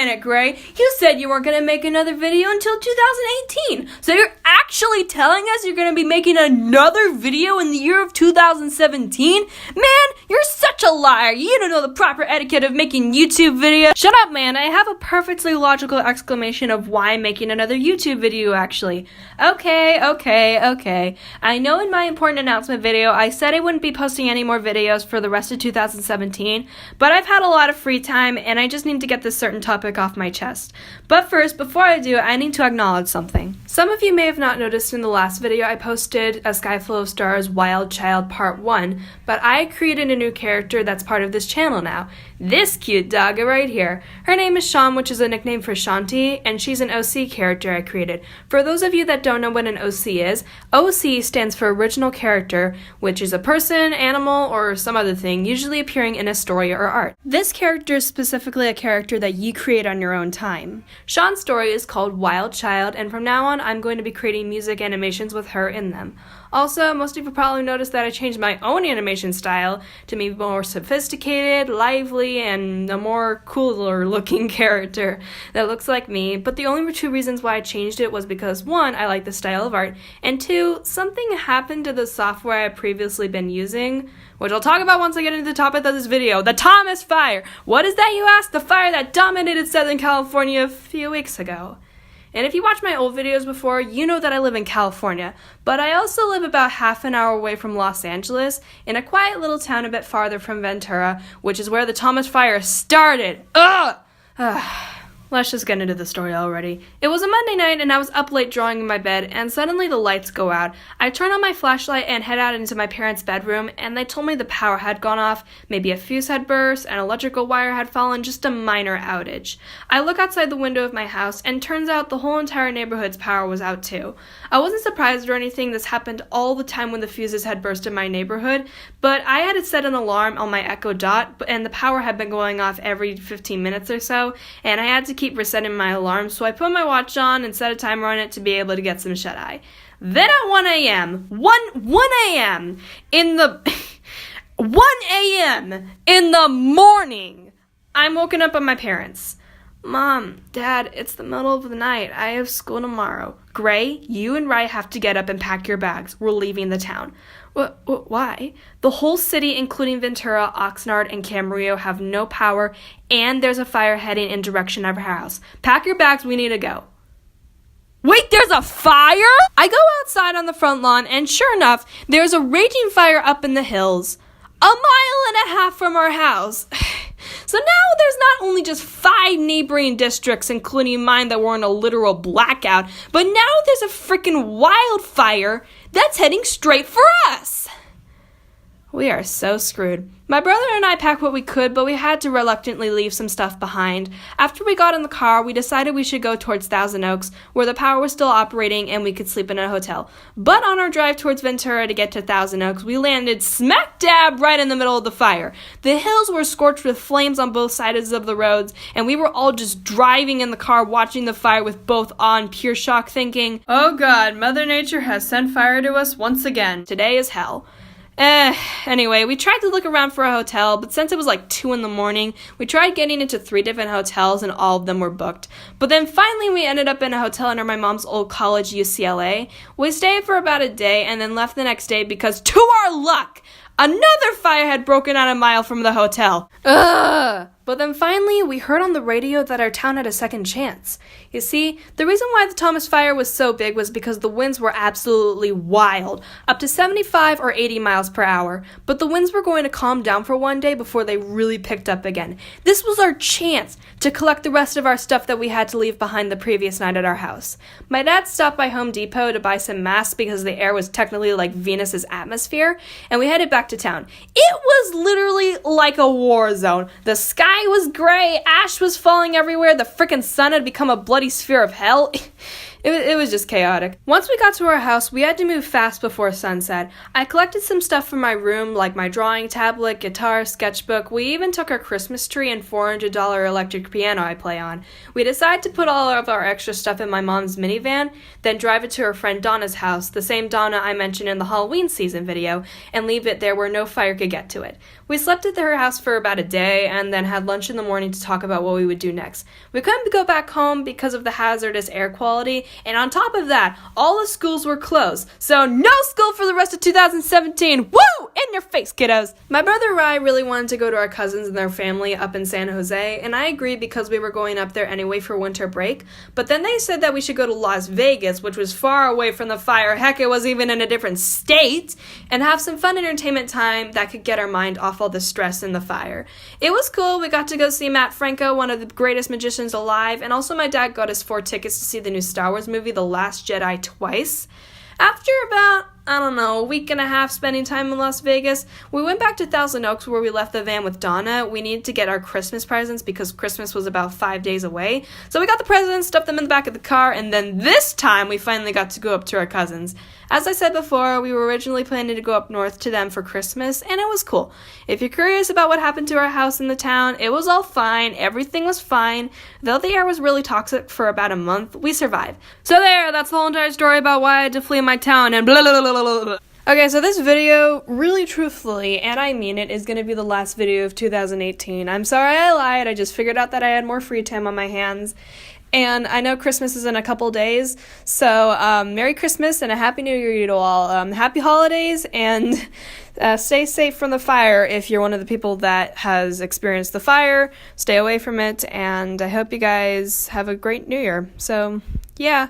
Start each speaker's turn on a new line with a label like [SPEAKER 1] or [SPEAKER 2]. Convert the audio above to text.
[SPEAKER 1] minute, Gray. You said you weren't going to make another video until 2018. So you're actually telling us you're going to be making another video in the year of 2017? Man, you're such a liar. You don't know the proper etiquette of making YouTube videos. Shut up, man. I have a perfectly logical explanation of why I'm making another YouTube video, actually. Okay. I know in my important announcement video, I said I wouldn't be posting any more videos for the rest of 2017, but I've had a lot of free time, and I just need to get this certain topic off my chest. But first, before I do, I need to acknowledge something. Some of you may have not noticed in the last video I posted A Sky Full of Stars Wild Child Part 1, but I created a new character that's part of this channel now. This cute dog right here. Her name is Sean, which is a nickname for Shanti, and she's an OC character I created. For those of you that don't know what an OC is, OC stands for Original Character, which is a person, animal, or some other thing, usually appearing in a story or art. This character is specifically a character that you create on your own time. Sean's story is called Wild Child, and from now on I'm going to be creating music animations with her in them. Also, most of you probably noticed that I changed my own animation style to be more sophisticated, lively, and a more cooler looking character that looks like me, but the only two reasons why I changed it was because 1, I like the style of art, and 2, something happened to the software I had previously been using, which I'll talk about once I get into the topic of this video. The Thomas Fire! What is that, you ask? The fire that dominated Southern California a few weeks ago. And if you watched my old videos before, you know that I live in California, but I also live about half an hour away from Los Angeles, in a quiet little town a bit farther from Ventura, which is where the Thomas Fire started. Ugh! Let's just get into the story already. It was a Monday night and I was up late drawing in my bed, and suddenly the lights go out. I turn on my flashlight and head out into my parents' bedroom, and they told me the power had gone off, maybe a fuse had burst, an electrical wire had fallen, just a minor outage. I look outside the window of my house, and turns out the whole entire neighborhood's power was out too. I wasn't surprised or anything. This happened all the time when the fuses had burst in my neighborhood, but I had to set an alarm on my Echo Dot, and the power had been going off every 15 minutes or so, and I had to keep resetting my alarm, so I put my watch on and set a timer on it to be able to get some shut-eye. Then at 1 a.m., 1 a.m. in the 1 a.m. in the morning, I'm woken up by my parents. Mom, Dad, it's the middle of the night. I have school tomorrow. Gray, you and Rai have to get up and pack your bags. We're leaving the town. Why? The whole city, including Ventura, Oxnard, and Camarillo, have no power, and there's a fire heading in direction of our house. Pack your bags, we need to go. Wait, there's a fire? I go outside on the front lawn, and sure enough, there's a raging fire up in the hills, 1.5 miles from our house. So now there's not only just 5 neighboring districts, including mine, that were in a literal blackout, but now there's a freaking wildfire that's heading straight for us. We are so screwed. My brother and I packed what we could, but we had to reluctantly leave some stuff behind. After we got in the car, we decided we should go towards Thousand Oaks, where the power was still operating and we could sleep in a hotel. But on our drive towards Ventura to get to Thousand Oaks, we landed smack dab right in the middle of the fire. The hills were scorched with flames on both sides of the roads, and we were all just driving in the car watching the fire with both awe and pure shock, thinking, "Oh God, Mother Nature has sent fire to us once again. Today is hell." Anyway, we tried to look around for a hotel, but since it was like 2 a.m, we tried getting into 3 different hotels and all of them were booked. But then finally we ended up in a hotel under my mom's old college, UCLA. We stayed for about a day and then left the next day because, to our luck, another fire had broken out 1 mile from the hotel. But then finally, we heard on the radio that our town had a second chance. You see, the reason why the Thomas Fire was so big was because the winds were absolutely wild, up to 75 or 80 miles per hour. But the winds were going to calm down for one day before they really picked up again. This was our chance to collect the rest of our stuff that we had to leave behind the previous night at our house. My dad stopped by Home Depot to buy some masks because the air was technically like Venus's atmosphere, and we headed back to town. It was literally like a war zone. The sky was gray, ash was falling everywhere, the frickin' sun had become a bloody sphere of hell. It was just chaotic. Once we got to our house, we had to move fast before sunset. I collected some stuff from my room, like my drawing tablet, guitar, sketchbook. We even took our Christmas tree and $400 electric piano I play on. We decided to put all of our extra stuff in my mom's minivan, then drive it to her friend Donna's house, the same Donna I mentioned in the Halloween season video, and leave it there where no fire could get to it. We slept at her house for about a day and then had lunch in the morning to talk about what we would do next. We couldn't go back home because of the hazardous air quality, and on top of that, all the schools were closed. So no school for the rest of 2017. Woo! In your face, kiddos! My brother Rye really wanted to go to our cousins and their family up in San Jose, and I agreed because we were going up there anyway for winter break. But then they said that we should go to Las Vegas, which was far away from the fire. Heck, it was even in a different state, and have some fun entertainment time that could get our mind off all the stress in the fire. It was cool. We got to go see Matt Franco, one of the greatest magicians alive, and also my dad got us 4 tickets to see the new Star Wars movie, The Last Jedi, twice. After about, a week and a half spending time in Las Vegas, we went back to Thousand Oaks where we left the van with Donna. We needed to get our Christmas presents because Christmas was about 5 days away. So we got the presents, stuffed them in the back of the car, and then this time we finally got to go up to our cousins. As I said before, we were originally planning to go up north to them for Christmas, and it was cool. If you're curious about what happened to our house in the town, it was all fine. Everything was fine. Though the air was really toxic for about a month, we survived. So that's the whole entire story about why I had to flee my town and blah, blah, blah, blah, blah, blah. Okay, so this video, really truthfully, and I mean it, is going to be the last video of 2018. I'm sorry I lied. I just figured out that I had more free time on my hands. And I know Christmas is in a couple days, so Merry Christmas and a Happy New Year to all. Happy holidays, and stay safe from the fire if you're one of the people that has experienced the fire. Stay away from it, and I hope you guys have a great New Year. So, yeah.